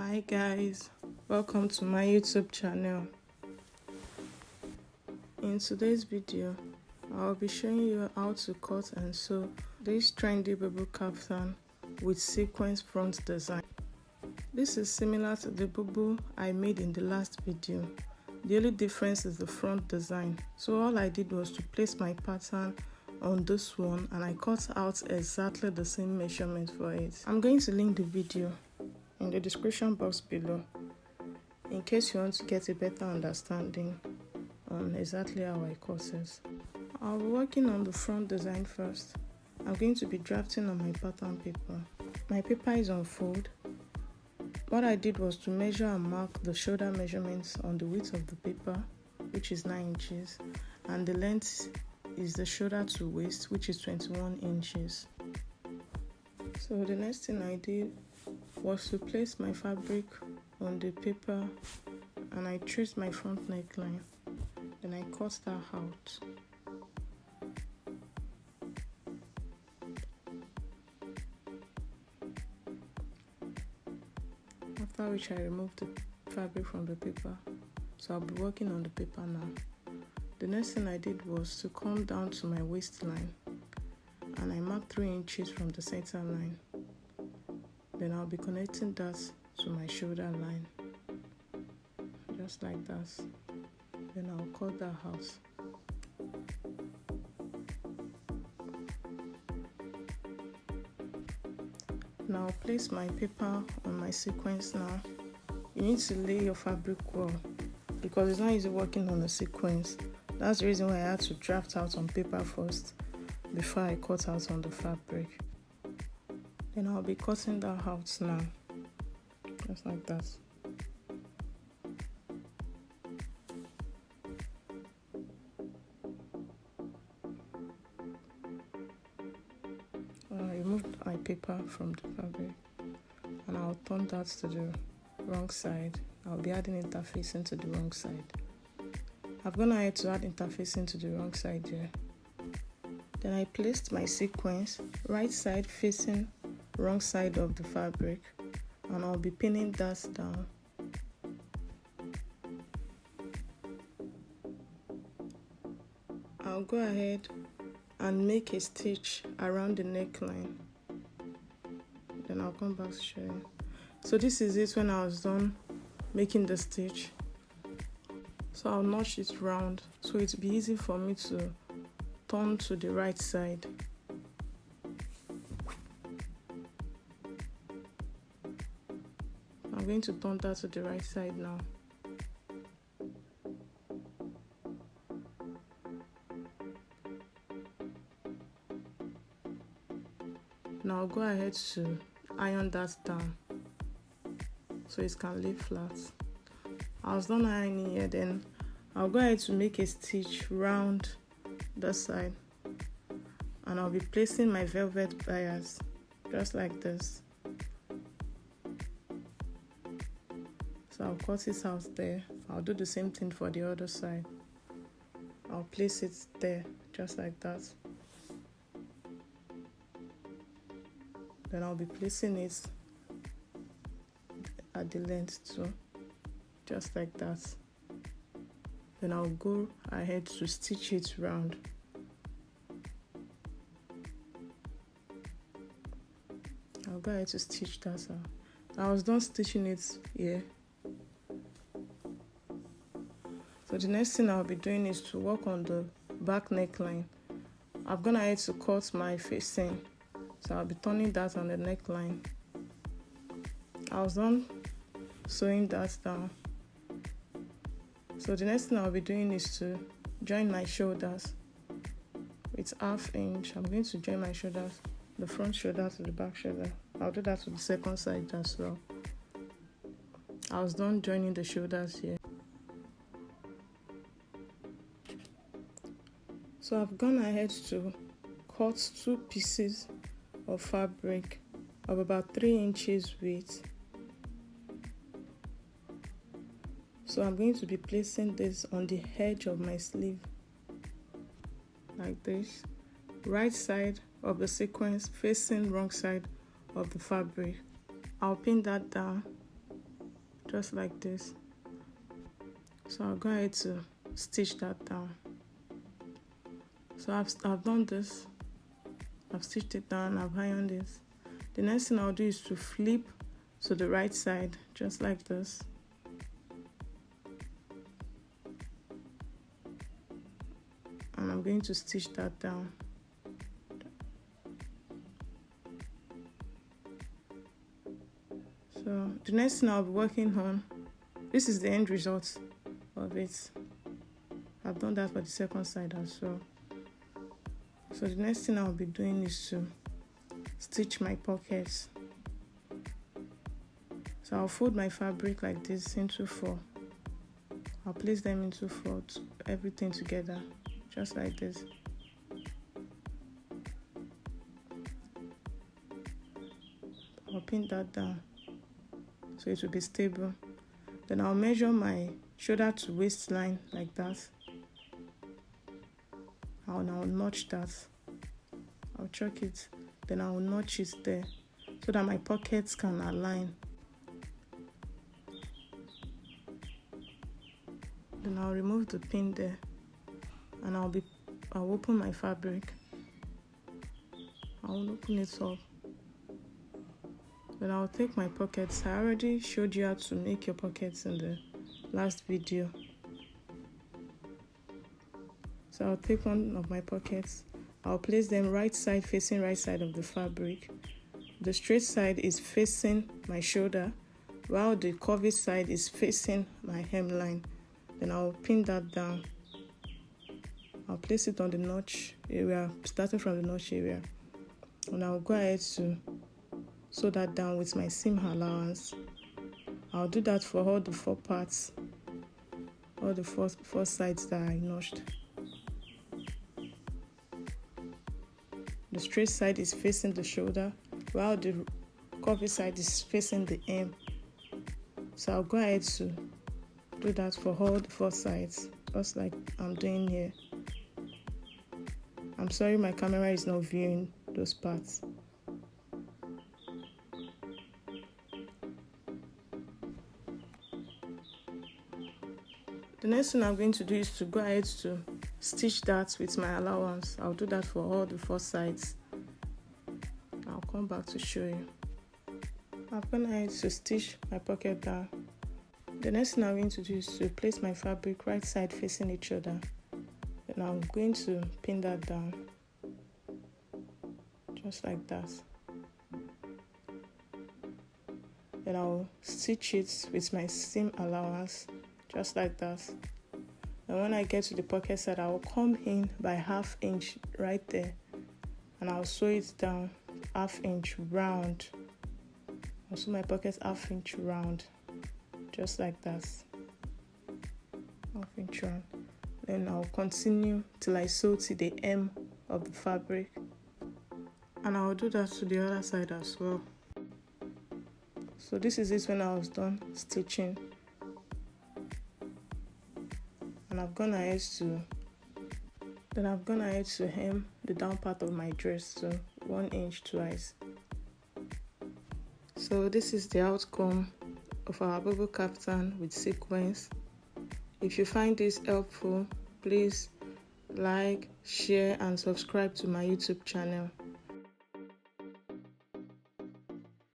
Hi guys, welcome to my YouTube channel. In today's video, I'll be showing you how to cut and sew this trendy Bubu kaftan with sequence front design. This is similar to the Bubu I made in the last video. The only difference is the front design. So all I did was to place my pattern on this one and I cut out exactly the same measurement for it. I'm going to link the video in the description box below in case you want to get a better understanding on exactly how I cut it. I'll be working on the front design first. I'm going to be drafting on my pattern paper. My paper is on fold. What I did was to measure and mark the shoulder measurements on the width of the paper, which is 9 inches, and the length is the shoulder to waist, which is 21 inches. So the next thing I did was to place my fabric on the paper and I traced my front neckline. Then I cut that out. After which I removed the fabric from the paper. So I'll be working on the paper now. The next thing I did was to come down to my waistline and I marked 3 inches from the center line. Then I'll be connecting that to my shoulder line, just like that. Then I'll cut that out. Now I'll place my paper on my sequence now. You need to lay your fabric well because it's not easy working on a sequence. That's the reason why I had to draft out on paper first before I cut out on the fabric. Then I'll be cutting that out now, just like that. I removed my paper from the fabric and I'll turn that to the wrong side. I'll be adding interfacing to the wrong side. I've gone ahead to add interfacing to the wrong side here. Then I placed my sequence right side facing wrong side of the fabric and I'll be pinning that down. I'll go ahead and make a stitch around the neckline. Then I'll come back to show you. So this is it when I was done making the stitch. So I'll notch it round so it'll be easy for me to turn to the right side. I'm going to turn that to the right side now. Now I'll go ahead to iron that down so it can lay flat. I was done ironing here, then I'll go ahead to make a stitch round the side and I'll be placing my velvet bias just like this. So I'll cut it out there. I'll do the same thing for the other side. I'll place it there just like that. Then I'll be placing it at the length too, just like that. Then I'll go ahead to stitch it round. I'll go ahead to stitch that out. I was done stitching it here. So the next thing I'll be doing is to work on the back neckline. I've gone ahead to cut my facing. So I'll be turning that on the neckline. I was done sewing that down. So the next thing I'll be doing is to join my shoulders with 1/2 inch. I'm going to join my shoulders, the front shoulder to the back shoulder. I'll do that to the second side as well. I was done joining the shoulders here. So I've gone ahead to cut 2 pieces of fabric of about 3 inches width. So I'm going to be placing this on the edge of my sleeve like this. Right side of the sequence facing wrong side of the fabric. I'll pin that down just like this. So I'll go ahead to stitch that down. So I've done this. I've stitched it down, I've ironed it. The next thing I'll do is to flip to the right side, just like this. And I'm going to stitch that down. So the next thing I'll be working on, this is the end result of it. I've done that for the second side as well. So the next thing I'll be doing is to stitch my pockets. So I'll fold my fabric like this into 4. I'll place them into 4, everything together, just like this. I'll pin that down so it will be stable. Then I'll measure my shoulder to waistline like that. I'll now notch that. I'll chuck it, then I'll notch it there so that my pockets can align. Then I'll remove the pin there, and I'll open my fabric. I'll open it up. Then I'll take my pockets. I already showed you how to make your pockets in the last video. So I'll take one of my pockets. I'll place them right side facing right side of the fabric. The straight side is facing my shoulder, while the curvy side is facing my hemline. Then I'll pin that down. I'll place it on the notch area, starting from the notch area. And I'll go ahead to sew that down with my seam allowance. I'll do that for all the 4 parts, all the four sides that I notched. The straight side is facing the shoulder, while the curvy side is facing the hem. So I'll go ahead to do that for all the 4 sides, just like I'm doing here. I'm sorry my camera is not viewing those parts. The next thing I'm going to do is to go ahead to stitch that with my allowance. I'll do that for all the 4 sides. I'll come back to show you. I've gone ahead to stitch my pocket down. The next thing I'm going to do is to place my fabric right side facing each other. Then I'm going to pin that down, just like that. Then I'll stitch it with my seam allowance, just like that. And when I get to the pocket side, I will come in by 1/2 inch right there, and I'll sew it down 1/2 inch round. I'll sew my pocket 1/2 inch round, just like that. 1/2 inch round. Then I'll continue till I sew to the hem of the fabric, and I'll do that to the other side as well. So this is it when I was done stitching. And I've gone ahead to hem the down part of my dress to 1 inch twice. So this is the outcome of our Bubu kaftan with sequins. If you find this helpful, please like, share and subscribe to my YouTube channel.